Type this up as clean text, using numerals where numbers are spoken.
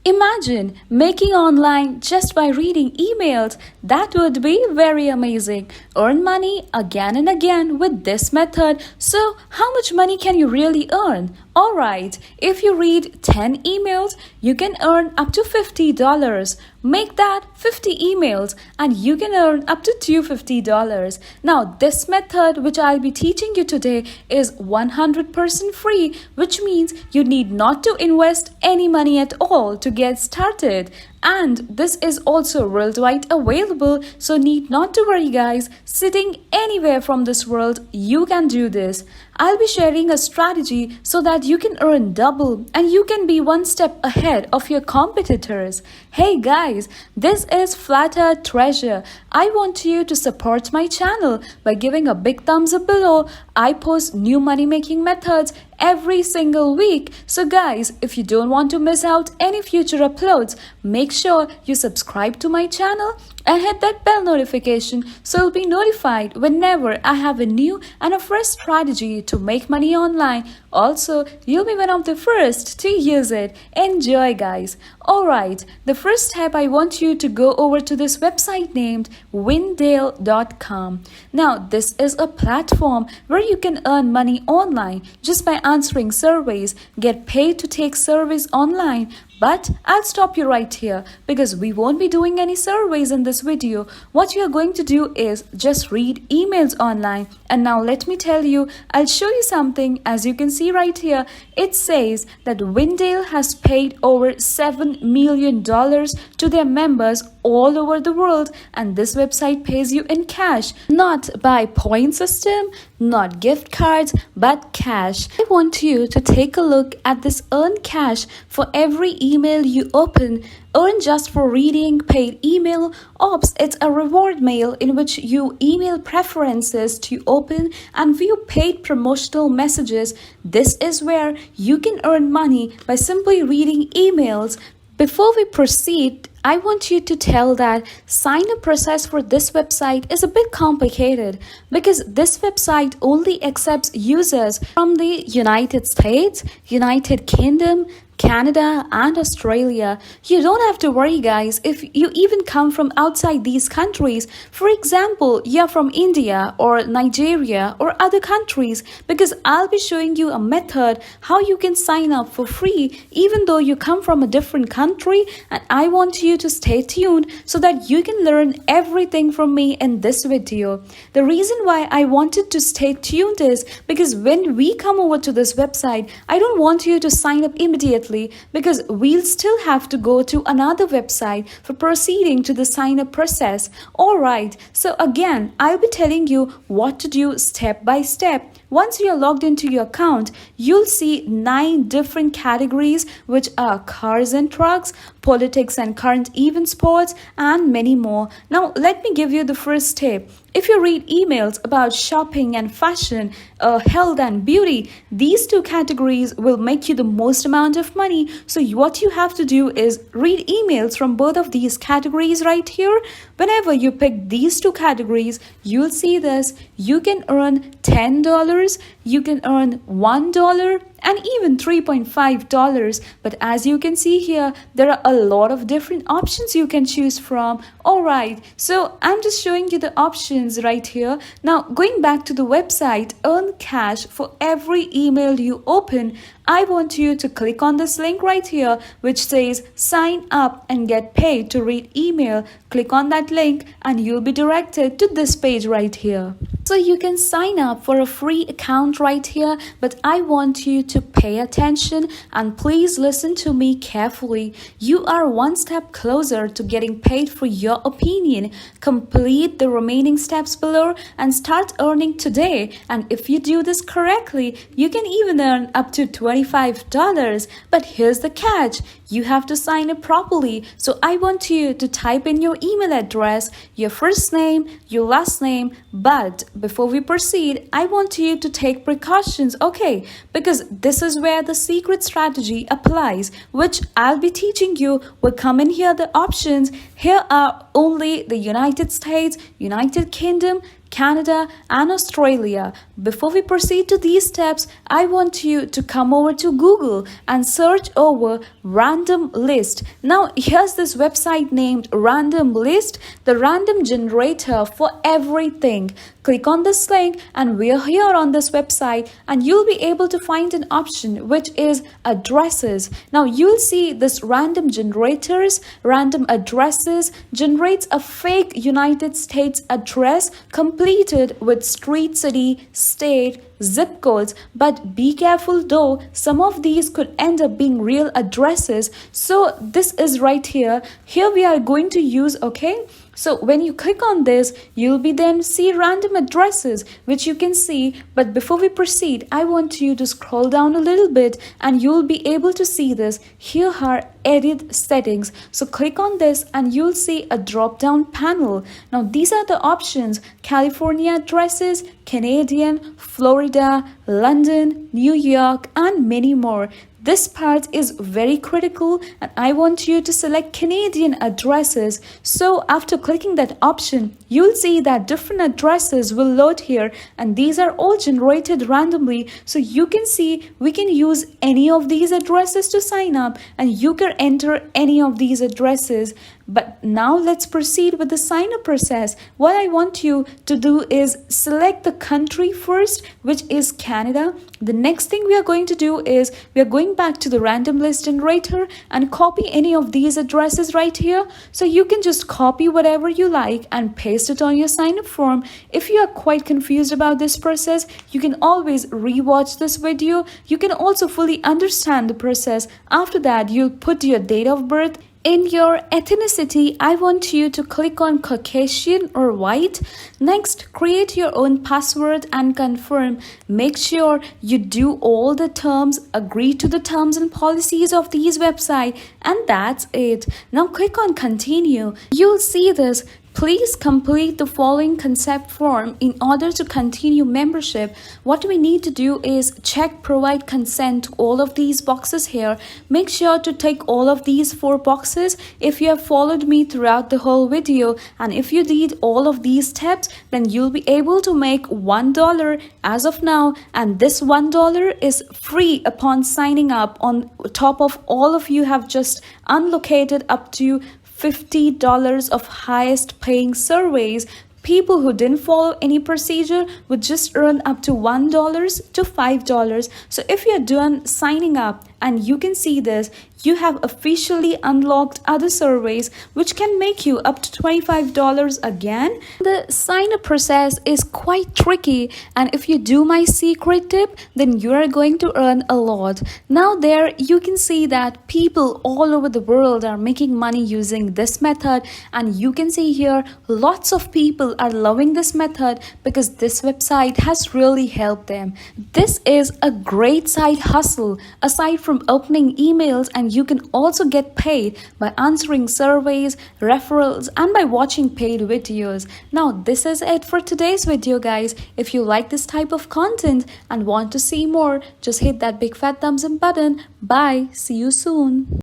Imagine making online just by reading emails. That would be very amazing. Earn money again and again with this method. So, how much money can you really earn? Alright, if you read 10 emails, you can earn up to $50. Make that 50 emails and you can earn up to $250. Now, this method which I'll be teaching you today is 100% free, which means you need not to invest any money at all to get started. And this is also worldwide available, so need not to worry guys. Sitting anywhere from this world, you can do this. I'll be sharing a strategy so that you can earn double and you can be one step ahead of your competitors. Hey guys, this is Flat Earth Treasure. I want you to support my channel by giving a big thumbs up below. I post new money making methods every single week. So guys, if you don't want to miss out any future uploads, make sure you subscribe to my channel and hit that bell notification so you'll be notified whenever I have a new and a fresh strategy to make money online. Also, you'll be one of the first to use it. Enjoy guys. Alright, the first step, I want you to go over to this website named Windale.com. Now, this is a platform where you can earn money online just by answering surveys, get paid to take surveys online. But I'll stop you right here because we won't be doing any surveys in this video. What you are going to do is just read emails online. And now let me tell you, I'll show you something. As you can see right here, it says that Windale has paid over $7 million to their members all over the world, and this website pays you in cash, not by point system, not gift cards, but cash. I want you to take a look at this earn cash for every email you open. Earn just for reading paid email ops. It's a reward mail in which you email preferences to open and view paid promotional messages. This is where you can earn money by simply reading emails. Before we proceed, I want you to tell that sign up process for this website is a bit complicated because this website only accepts users from the United States, United Kingdom, Canada and Australia. You don't have to worry guys if you even come from outside these countries. For example, you're from India or Nigeria or other countries, because I'll be showing you a method how you can sign up for free even though you come from a different country, and I want you to stay tuned so that you can learn everything from me in this video. The reason why I wanted to stay tuned is because when we come over to this website, I don't want you to sign up immediately because we'll still have to go to another website for proceeding to the sign up process. Alright, so again, I'll be telling you what to do step by step. Once you're logged into your account, you'll see 9 different categories, which are cars and trucks, politics and current event sports, and many more. Now, let me give you the first tip. If you read emails about shopping and fashion, health and beauty, these 2 categories will make you the most amount of money. So what you have to do is read emails from both of these categories right here. Whenever you pick these 2 categories, you'll see this. You can earn $10, you can earn $1, and even $3.5. But as you can see here, there are a lot of different options you can choose from. Alright, so I'm just showing you the options right here. Now, going back to the website, earn cash for every email you open. I want you to click on this link right here which says sign up and get paid to read email. Click on that link and you'll be directed to this page right here. So you can sign up for a free account right here, but I want you to pay attention and please listen to me carefully. You are one step closer to getting paid for your opinion. Complete the remaining steps below and start earning today. And if you do this correctly, you can even earn up to $25. But here's the catch. You have to sign up properly. So I want you to type in your email address, your first name, your last name. But before we proceed, I want you to take precautions, okay? Because this is where the secret strategy applies, which I'll be teaching you. Will come in here the options. Here are only the United States, United Kingdom, Canada, and Australia. Before we proceed to these steps, I want you to come over to Google and search over random list. Now, here's this website named Random List, the random generator for everything. Click on this link and we're here on this website, and you'll be able to find an option which is addresses. Now you'll see this random generators, random addresses generates a fake United States address completed with street, city, state, zip codes. But be careful though, some of these could end up being real addresses. So this is right here. Here we are going to use, okay? So when you click on this, you'll be then see random addresses, which you can see. But before we proceed, I want you to scroll down a little bit and you'll be able to see this. Here are edit settings. So click on this and you'll see a drop down panel. Now these are the options: California addresses, Canadian, Florida, London, New York, and many more. This part is very critical and I want you to select Canadian addresses. So after clicking that option, you'll see that different addresses will load here, and these are all generated randomly. So you can see we can use any of these addresses to sign up, and you can enter any of these addresses. But now let's proceed with the sign up process. What I want you to do is select the country first, which is Canada. The next thing we are going to do is we are going back to the random list generator and copy any of these addresses right here. So you can just copy whatever you like and paste it on your sign up form. If you are quite confused about this process, you can always rewatch this video. You can also fully understand the process. After that, you'll put your date of birth. In your ethnicity, I want you to click on Caucasian or white. Next, create your own password and confirm. Make sure you do all the terms, agree to the terms and policies of these websites, and that's it. Now click on continue. You'll see this. Please complete the following consent form in order to continue membership. What we need to do is check provide consent to all of these boxes here. Make sure to tick all of these 4 boxes if you have followed me throughout the whole video, and if you did all of these steps, then you'll be able to make $1 as of now, and this $1 is free upon signing up. On top of all of you have just unlocated up to $50 of highest paying surveys. People who didn't follow any procedure would just earn up to $1 to $5. So if you're done signing up, and you can see this, you have officially unlocked other surveys which can make you up to $25 again. The sign up process is quite tricky, and if you do my secret tip, then you are going to earn a lot. Now there you can see that people all over the world are making money using this method, and you can see here lots of people are loving this method because this website has really helped them. This is a great side hustle aside from opening emails, and you can also get paid by answering surveys, referrals, and by watching paid videos. Now this is it for today's video, guys. If you like this type of content and want to see more, just hit that big fat thumbs up button. Bye, see you soon.